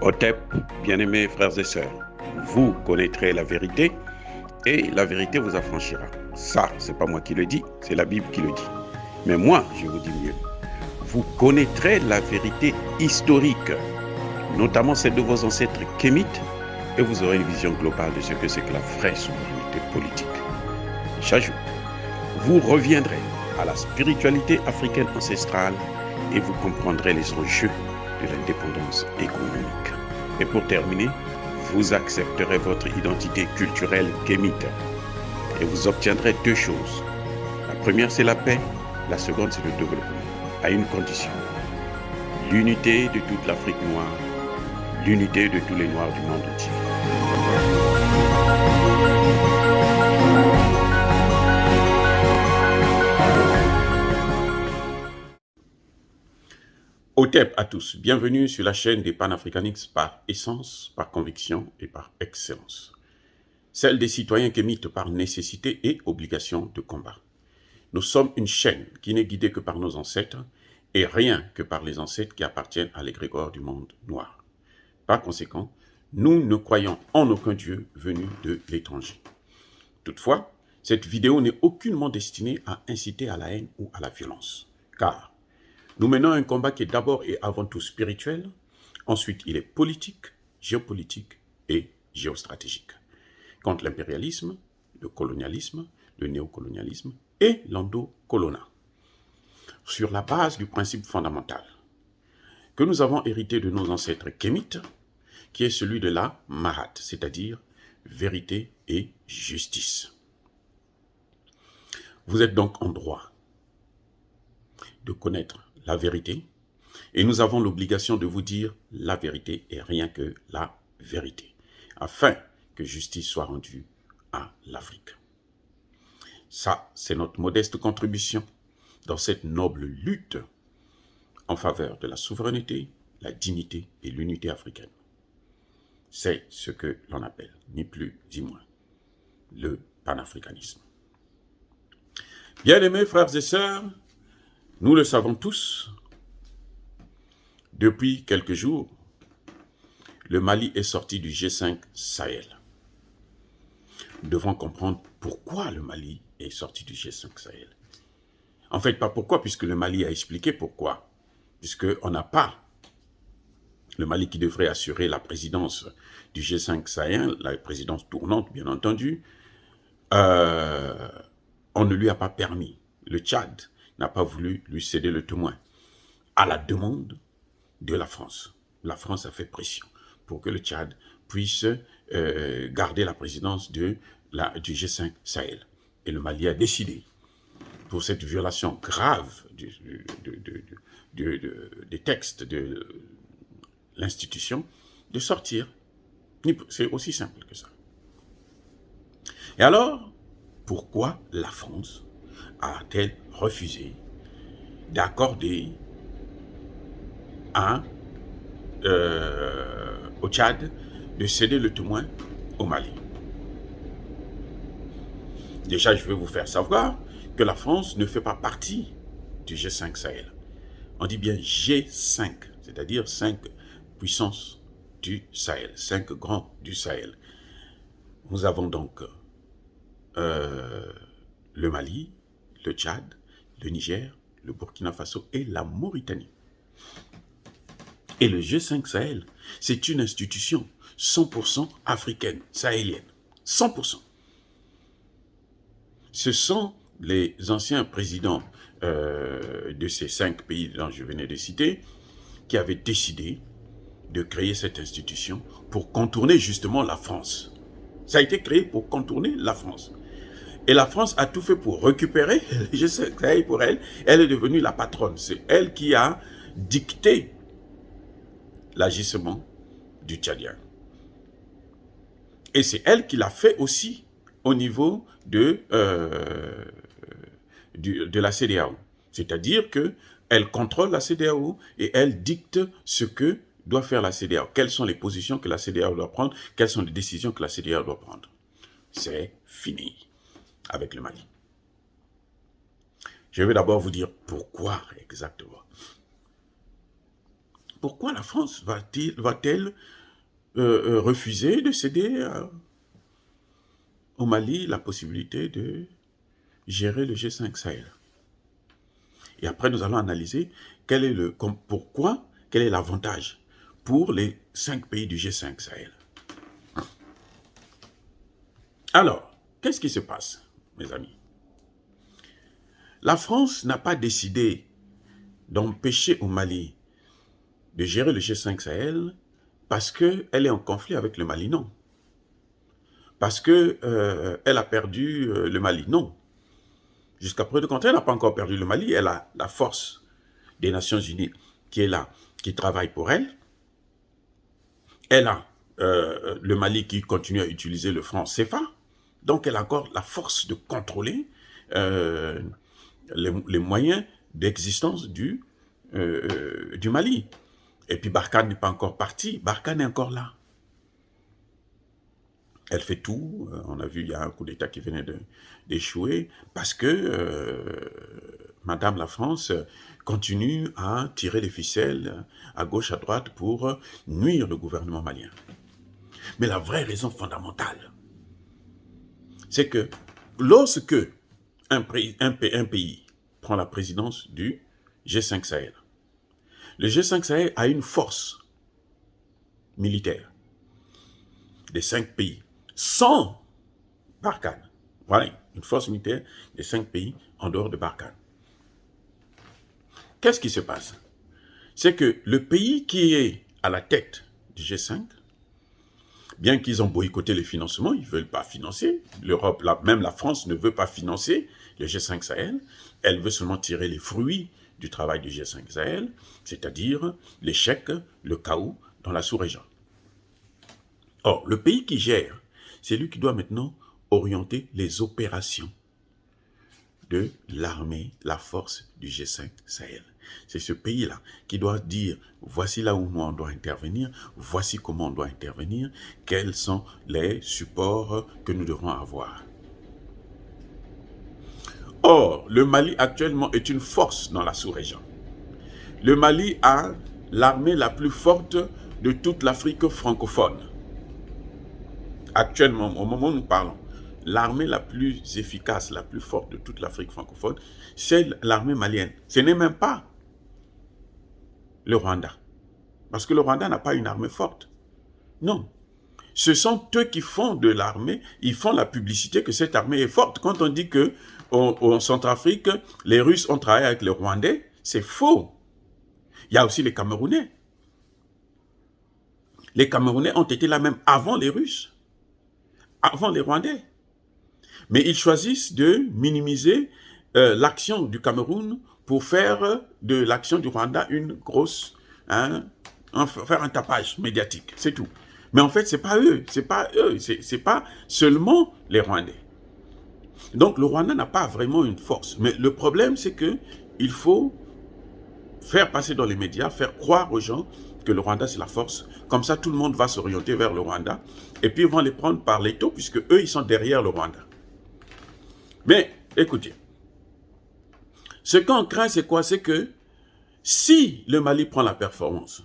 Otep, bien-aimés frères et sœurs, vous connaîtrez la vérité et la vérité vous affranchira. Ça, c'est pas moi qui le dis, c'est la Bible qui le dit. Mais moi, je vous dis mieux. Vous connaîtrez la vérité historique, notamment celle de vos ancêtres kémites, et vous aurez une vision globale de ce que c'est que la vraie souveraineté politique. J'ajoute, vous reviendrez à la spiritualité africaine ancestrale et vous comprendrez les enjeux de l'indépendance économique. Et pour terminer, vous accepterez votre identité culturelle kémite et vous obtiendrez deux choses. La première, c'est la paix. La seconde, c'est le développement, à une condition. L'unité de toute l'Afrique noire, l'unité de tous les Noirs du monde entier. Otep à tous, bienvenue sur la chaîne des panafricanistes par essence, par conviction et par excellence. Celle des citoyens kémites par nécessité et obligation de combat. Nous sommes une chaîne qui n'est guidée que par nos ancêtres et rien que par les ancêtres qui appartiennent à l'égrégore du monde noir. Par conséquent, nous ne croyons en aucun Dieu venu de l'étranger. Toutefois, cette vidéo n'est aucunement destinée à inciter à la haine ou à la violence, car nous menons un combat qui est d'abord et avant tout spirituel, ensuite il est politique, géopolitique et géostratégique, contre l'impérialisme, le colonialisme, le néocolonialisme et l'endocolonat, sur la base du principe fondamental que nous avons hérité de nos ancêtres kémites, qui est celui de la Mahat, c'est-à-dire vérité et justice. Vous êtes donc en droit de connaître la vérité, et nous avons l'obligation de vous dire la vérité et rien que la vérité, afin que justice soit rendue à l'Afrique. Ça, c'est notre modeste contribution dans cette noble lutte en faveur de la souveraineté, la dignité et l'unité africaine. C'est ce que l'on appelle, ni plus ni moins, le panafricanisme. Bien-aimés frères et sœurs, nous le savons tous, depuis quelques jours, le Mali est sorti du G5 Sahel. Nous devons comprendre pourquoi le Mali est sorti du G5 Sahel. En fait, pas pourquoi, puisque le Mali a expliqué pourquoi. Puisqu'on n'a pas le Mali qui devrait assurer la présidence du G5 Sahel, la présidence tournante, bien entendu, on ne lui a pas permis. Le Tchad n'a pas voulu lui céder le témoin à la demande de la France. La France a fait pression pour que le Tchad puisse garder la présidence du G5 Sahel. Et le Mali a décidé, pour cette violation grave des textes de l'institution, de sortir. C'est aussi simple que ça. Et alors, pourquoi la France a-t-elle refusé d'accorder au Tchad de céder le témoin au Mali? Déjà, je vais vous faire savoir que la France ne fait pas partie du G5 Sahel. On dit bien G5, c'est-à-dire 5 puissances du Sahel, 5 grands du Sahel. Nous avons donc le Mali, le Tchad, le Niger, le Burkina Faso et la Mauritanie. Et le G5 Sahel, c'est une institution 100% africaine, sahélienne. 100%. Ce sont les anciens présidents de ces 5 pays dont je venais de citer qui avaient décidé de créer cette institution pour contourner justement la France. Ça a été créé pour contourner la France. Et la France a tout fait pour récupérer le G5 Sahel pour elle. Elle est devenue la patronne. C'est elle qui a dicté l'agissement du Tchadien. Et c'est elle qui l'a fait aussi au niveau de la CEDEAO. C'est-à-dire qu'elle contrôle la CEDEAO et elle dicte ce que doit faire la CEDEAO. Quelles sont les positions que la CEDEAO doit prendre, quelles sont les décisions que la CEDEAO doit prendre. C'est fini avec le Mali. Je vais d'abord vous dire pourquoi exactement. Pourquoi la France va-t-elle refusé de céder au Mali la possibilité de gérer le G5 Sahel. Et après, nous allons analyser pourquoi, quel est l'avantage pour les 5 pays du G5 Sahel. Alors, qu'est-ce qui se passe, mes amis? La France n'a pas décidé d'empêcher au Mali de gérer le G5 Sahel parce qu'elle est en conflit avec le Mali, non. Parce qu'elle a perdu le Mali, non. Jusqu'à preuve de contraire, elle n'a pas encore perdu le Mali. Elle a la force des Nations Unies qui est là, qui travaille pour elle. Elle a le Mali qui continue à utiliser le franc CFA. Donc, elle a encore la force de contrôler les moyens d'existence du Mali. Et puis, Barkhane n'est pas encore parti. Barkhane est encore là. Elle fait tout. On a vu, il y a un coup d'État qui venait d'échouer parce que Madame la France continue à tirer les ficelles à gauche, à droite pour nuire le gouvernement malien. Mais la vraie raison fondamentale, c'est que lorsque un pays prend la présidence du G5 Sahel, le G5 Sahel a une force militaire des 5 pays, sans Barkhane. Voilà, une force militaire des 5 pays en dehors de Barkhane. Qu'est-ce qui se passe? C'est que le pays qui est à la tête du G5, bien qu'ils ont boycotté les financements, ils ne veulent pas financer. L'Europe, même la France ne veut pas financer le G5 Sahel. Elle veut seulement tirer les fruits du travail du G5 Sahel, c'est-à-dire l'échec, le chaos dans la sous-région. Or, le pays qui gère, c'est lui qui doit maintenant orienter les opérations de l'armée, la force du G5 Sahel. C'est ce pays-là qui doit dire, voici là où on doit intervenir, voici comment on doit intervenir, quels sont les supports que nous devrons avoir. Or, le Mali actuellement est une force dans la sous-région. Le Mali a l'armée la plus forte de toute l'Afrique francophone. Actuellement, au moment où nous parlons, l'armée la plus efficace, la plus forte de toute l'Afrique francophone, c'est l'armée malienne. Ce n'est même pas le Rwanda. Parce que le Rwanda n'a pas une armée forte. Non. Ce sont eux qui font de l'armée, ils font la publicité que cette armée est forte. Quand on dit qu'en Centrafrique, les Russes ont travaillé avec les Rwandais, c'est faux. Il y a aussi les Camerounais. Les Camerounais ont été là même avant les Russes, avant les Rwandais. Mais ils choisissent de minimiser l'action du Cameroun pour faire de l'action du Rwanda une grosse, faire un tapage médiatique, c'est tout. Mais en fait, c'est pas eux, c'est pas seulement les Rwandais. Donc le Rwanda n'a pas vraiment une force. Mais le problème, c'est que il faut faire passer dans les médias, faire croire aux gens que le Rwanda c'est la force. Comme ça, tout le monde va s'orienter vers le Rwanda. Et puis ils vont les prendre par l'étau, puisque eux, ils sont derrière le Rwanda. Mais, écoutez, ce qu'on craint, c'est quoi? C'est que si le Mali prend la performance,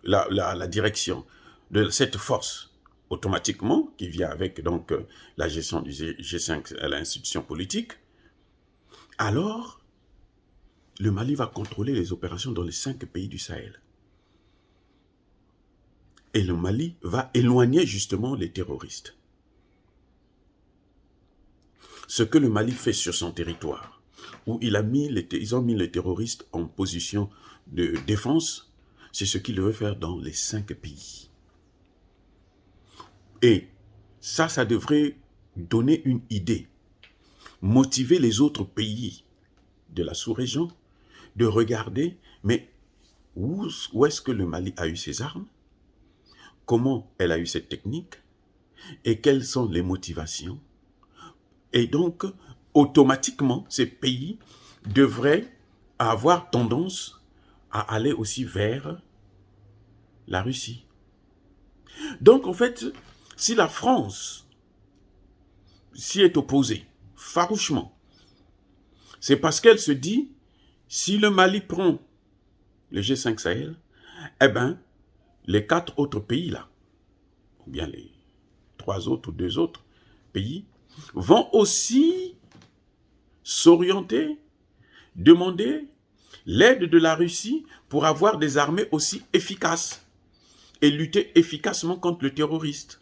la direction de cette force, automatiquement, qui vient avec donc la gestion du G5 à l'institution politique, alors le Mali va contrôler les opérations dans les 5 pays du Sahel. Et le Mali va éloigner justement les terroristes. Ce que le Mali fait sur son territoire, où ils ont mis les terroristes en position de défense, c'est ce qu'il veut faire dans les 5 pays. Et ça devrait donner une idée, motiver les autres pays de la sous-région de regarder, mais où est-ce que le Mali a eu ses armes, comment elle a eu cette technique, et quelles sont les motivations. Et donc, automatiquement, ces pays devraient avoir tendance à aller aussi vers la Russie. Donc, en fait, si la France s'y est opposée farouchement, c'est parce qu'elle se dit, si le Mali prend le G5 Sahel, eh bien, les 4 autres pays là, ou bien les 3 autres ou 2 autres pays, vont aussi s'orienter, demander l'aide de la Russie pour avoir des armées aussi efficaces et lutter efficacement contre le terroriste.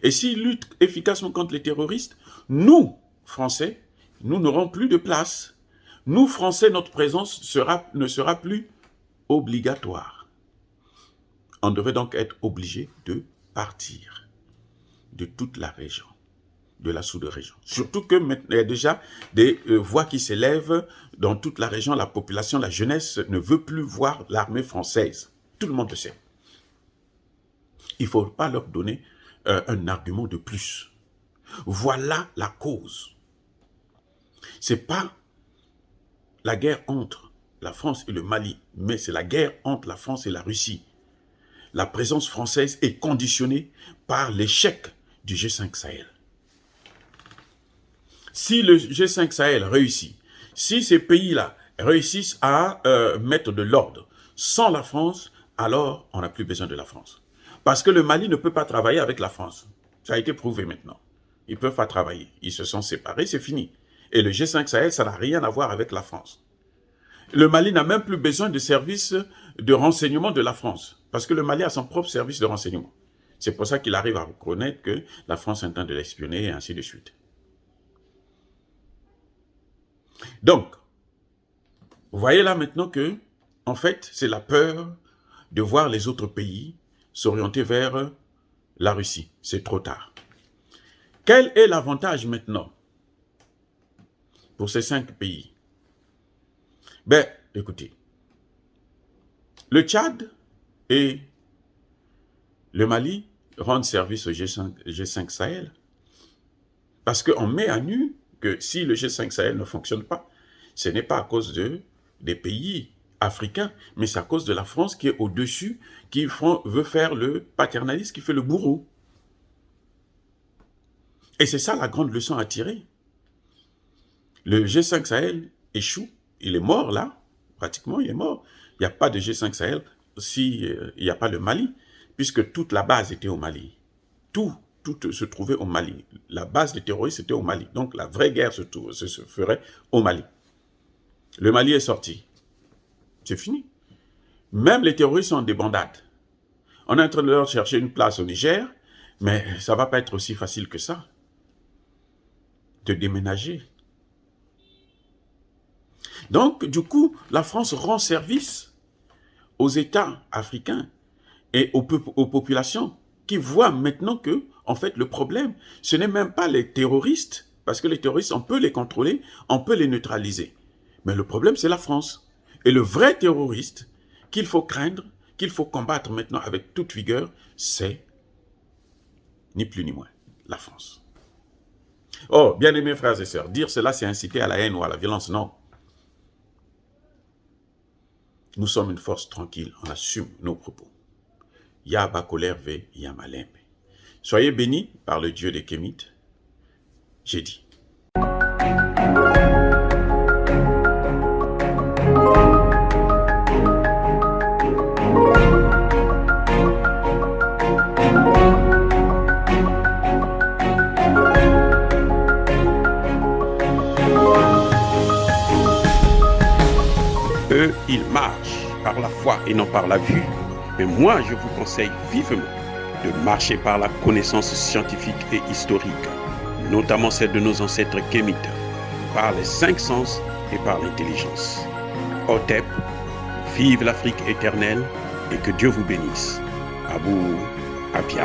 Et s'ils luttent efficacement contre les terroristes, nous, Français, nous n'aurons plus de place. Nous, Français, notre présence ne sera plus obligatoire. On devrait donc être obligé de partir de toute la région, de la sous-région. Surtout que maintenant, il y a déjà des voix qui s'élèvent dans toute la région. La population, la jeunesse ne veut plus voir l'armée française. Tout le monde le sait. Il ne faut pas leur donner un argument de plus. Voilà la cause. Ce n'est pas la guerre entre la France et le Mali, mais c'est la guerre entre la France et la Russie. La présence française est conditionnée par l'échec du G5 Sahel. Si le G5 Sahel réussit, si ces pays-là réussissent à mettre de l'ordre sans la France, alors on n'a plus besoin de la France. Parce que le Mali ne peut pas travailler avec la France. Ça a été prouvé maintenant. Ils ne peuvent pas travailler. Ils se sont séparés, c'est fini. Et le G5 Sahel, ça n'a rien à voir avec la France. Le Mali n'a même plus besoin de services de renseignement de la France. Parce que le Mali a son propre service de renseignement. C'est pour ça qu'il arrive à reconnaître que la France est en train de l'espionner et ainsi de suite. Donc, vous voyez là maintenant que, en fait, c'est la peur de voir les autres pays s'orienter vers la Russie. C'est trop tard. Quel est l'avantage maintenant pour ces 5 pays? Ben, écoutez, le Tchad et le Mali rendent service au G5 Sahel parce qu'on met à nu que si le G5 Sahel ne fonctionne pas, ce n'est pas à cause des pays africains, mais c'est à cause de la France qui est au-dessus, qui veut faire le paternalisme, qui fait le bourreau. Et c'est ça la grande leçon à tirer. Le G5 Sahel échoue, il est mort là, pratiquement il est mort. Il n'y a pas de G5 Sahel s'il n'y a pas le Mali, puisque toute la base était au Mali. Tout se trouvait au Mali. La base des terroristes était au Mali. Donc la vraie guerre se ferait au Mali. Le Mali est sorti. C'est fini. Même les terroristes sont en débandade. On est en train de leur chercher une place au Niger, mais ça ne va pas être aussi facile que ça de déménager. Donc, du coup, la France rend service aux États africains et aux populations qui voient maintenant que, en fait, le problème, ce n'est même pas les terroristes, parce que les terroristes, on peut les contrôler, on peut les neutraliser. Mais le problème, c'est la France. Et le vrai terroriste qu'il faut craindre, qu'il faut combattre maintenant avec toute vigueur, c'est ni plus ni moins la France. Oh, bien-aimés frères et sœurs, dire cela, c'est inciter à la haine ou à la violence, non. Nous sommes une force tranquille, on assume nos propos. Yaba Kolerve Yamalembe. Soyez bénis par le Dieu des Kémites. J'ai dit. Eux, ils marchent par la foi et non par la vue. Mais moi, je vous conseille vivement de marcher par la connaissance scientifique et historique, notamment celle de nos ancêtres kémites, par les 5 sens et par l'intelligence. Otep, vive l'Afrique éternelle et que Dieu vous bénisse. Abou Apia.